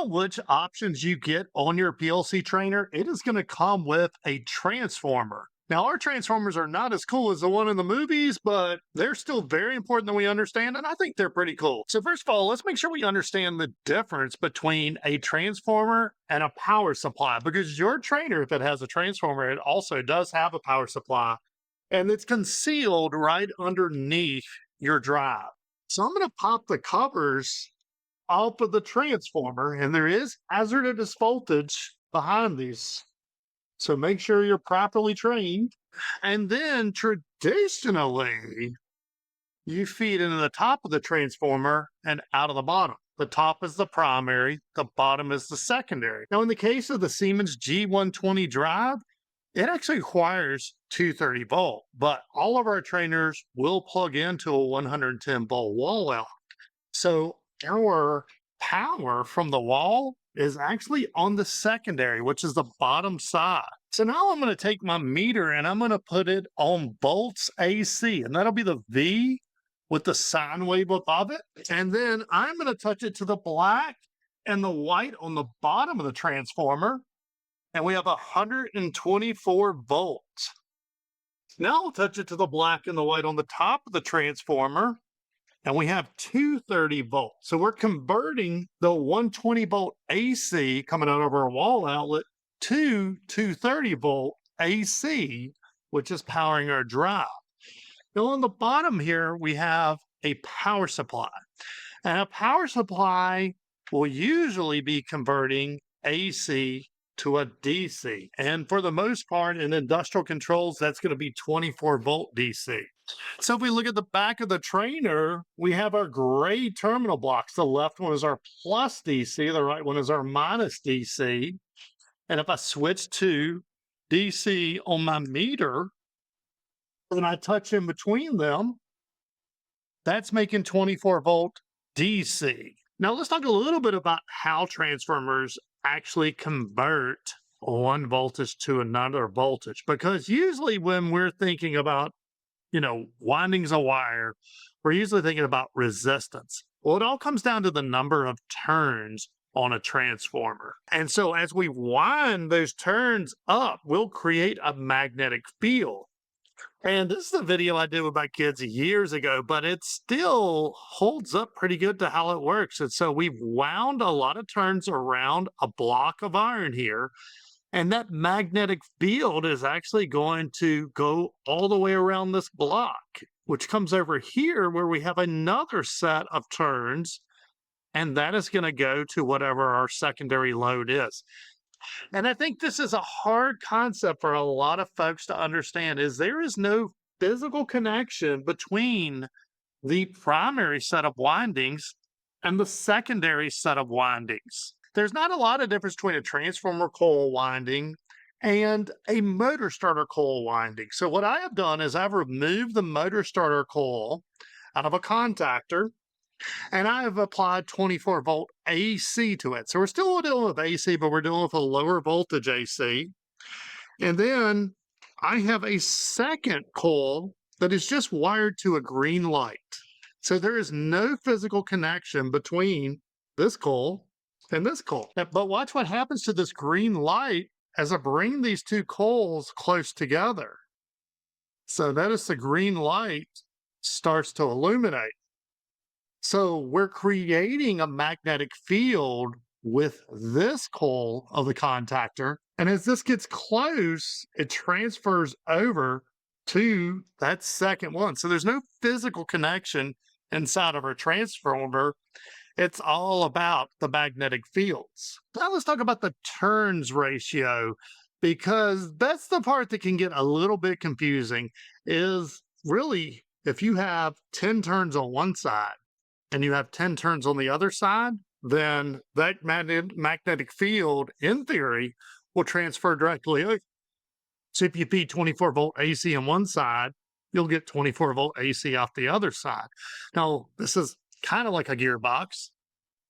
on which options you get on your PLC trainer, it is going to come with a transformer. Now, our transformers are not as cool as the one in the movies, but they're still very important that we understand, and I think they're pretty cool. So first of all, let's make sure we understand the difference between a transformer and a power supply, because your trainer, if it has a transformer, it also does have a power supply, and it's concealed right underneath your drive. So I'm going to pop the covers off of the transformer, and there is hazardous voltage behind these. So make sure you're properly trained. And then traditionally, you feed into the top of the transformer and out of the bottom. The top is the primary, the bottom is the secondary. Now, in the case of the Siemens G120 drive, it actually requires 230 volt, but all of our trainers will plug into a 110 volt wall outlet. So our power from the wall is actually on the secondary, which is the bottom side. So now I'm going to take my meter and I'm going to put it on volts AC, and that'll be the V with the sine wave above it. And then I'm going to touch it to the black and the white on the bottom of the transformer, and we have 124 volts. Now I'll touch it to the black and the white on the top of the transformer, and we have 230 volts. So we're converting the 120 volt AC coming out of our wall outlet to 230 volt AC, which is powering our drive. Now on the bottom here, we have a power supply. And a power supply will usually be converting AC to a DC. And for the most part, in industrial controls, that's going to be 24 volt DC. So if we look at the back of the trainer, we have our gray terminal blocks. The left one is our plus DC, the right one is our minus DC. And if I switch to DC on my meter, and I touch in between them, that's making 24 volt DC. Now let's talk a little bit about how transformers actually convert one voltage to another voltage, because usually when we're thinking about, windings of wire, we're usually thinking about resistance. Well, it all comes down to the number of turns on a transformer. And so as we wind those turns up, we'll create a magnetic field. And this is a video I did with my kids years ago, but it still holds up pretty good to how it works. And so we've wound a lot of turns around a block of iron here, and that magnetic field is actually going to go all the way around this block, which comes over here where we have another set of turns, and that is going to go to whatever our secondary load is. And I think this is a hard concept for a lot of folks to understand, is there is no physical connection between the primary set of windings and the secondary set of windings. There's not a lot of difference between a transformer coil winding and a motor starter coil winding. So what I have done is I've removed the motor starter coil out of a contactor, and I have applied 24 volt AC to it. So we're still dealing with AC, but we're dealing with a lower voltage AC. And then I have a second coil that is just wired to a green light. So there is no physical connection between this coil and this coil. But watch what happens to this green light as I bring these two coils close together. So notice the green light starts to illuminate. So we're creating a magnetic field with this coil of the contactor. And as this gets close, it transfers over to that second one. So there's no physical connection inside of our transformer. It's all about the magnetic fields. Now let's talk about the turns ratio, because that's the part that can get a little bit confusing. Is really, if you have 10 turns on one side and you have 10 turns on the other side, then that magnetic field, in theory, will transfer directly over. So if you feed 24 volt AC on one side, you'll get 24 volt AC off the other side. Now, this is kind of like a gearbox,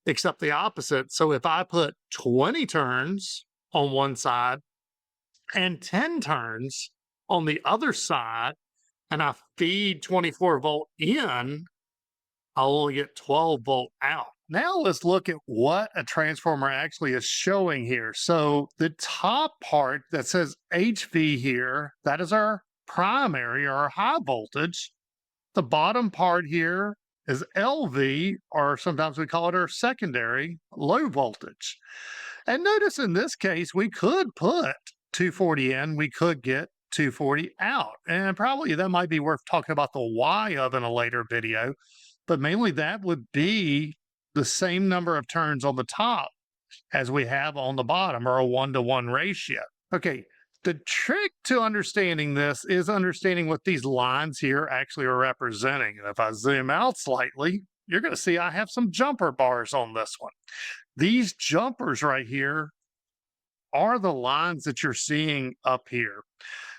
except the opposite. So if I put 20 turns on one side and 10 turns on the other side, and I feed 24 volt in, I'll only get 12 volt out. Now let's look at what a transformer actually is showing here. So the top part that says HV here, that is our primary or our high voltage. The bottom part here is LV, or sometimes we call it our secondary low voltage. And notice in this case, we could put 240 in, we could get 240 out. And probably that might be worth talking about the why of in a later video, but mainly that would be the same number of turns on the top as we have on the bottom, or a 1-to-1 ratio. Okay, the trick to understanding this is understanding what these lines here actually are representing. And if I zoom out slightly, you're going to see I have some jumper bars on this one. These jumpers right here are the lines that you're seeing up here.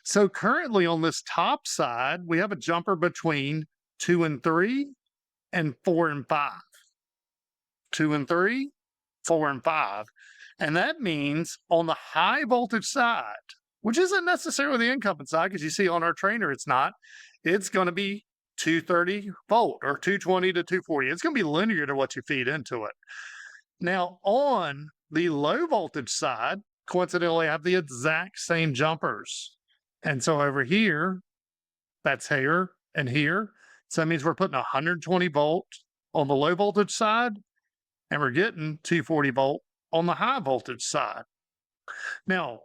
So currently on this top side, we have a jumper between 2 and 3 and 4 and 5. 2 and 3, 4 and 5. And that means on the high voltage side, which isn't necessarily the incumbent side, because you see on our trainer it's not, it's going to be 230 volt or 220 to 240. It's going to be linear to what you feed into it. Now, on the low voltage side, coincidentally, I have the exact same jumpers. And so over here, that's here and here. So that means we're putting 120 volt on the low voltage side, and we're getting 240 volt on the high voltage side. Now,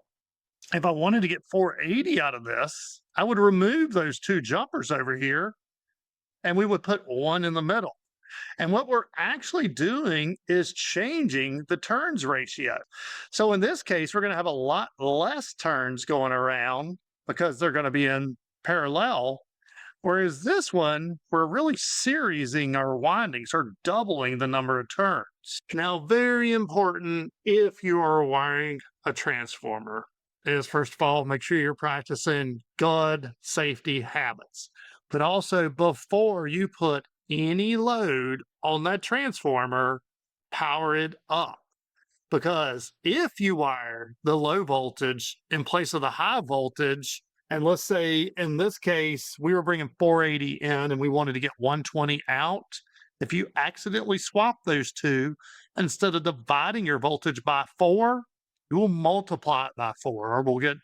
if I wanted to get 480 out of this, I would remove those two jumpers over here, and we would put one in the middle. And what we're actually doing is changing the turns ratio. So in this case, we're going to have a lot less turns going around because they're going to be in parallel. Whereas this one, we're really seriesing our windings or doubling the number of turns. Now, very important if you are wiring a transformer is, first of all, make sure you're practicing good safety habits. But also, before you put any load on that transformer, power it up. Because if you wire the low voltage in place of the high voltage, and let's say in this case, we were bringing 480 in and we wanted to get 120 out, if you accidentally swap those two, instead of dividing your voltage by 4, you will multiply it by 4, or we'll get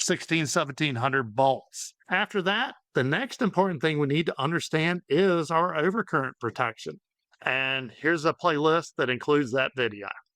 1700 volts. After that, the next important thing we need to understand is our overcurrent protection. And here's a playlist that includes that video.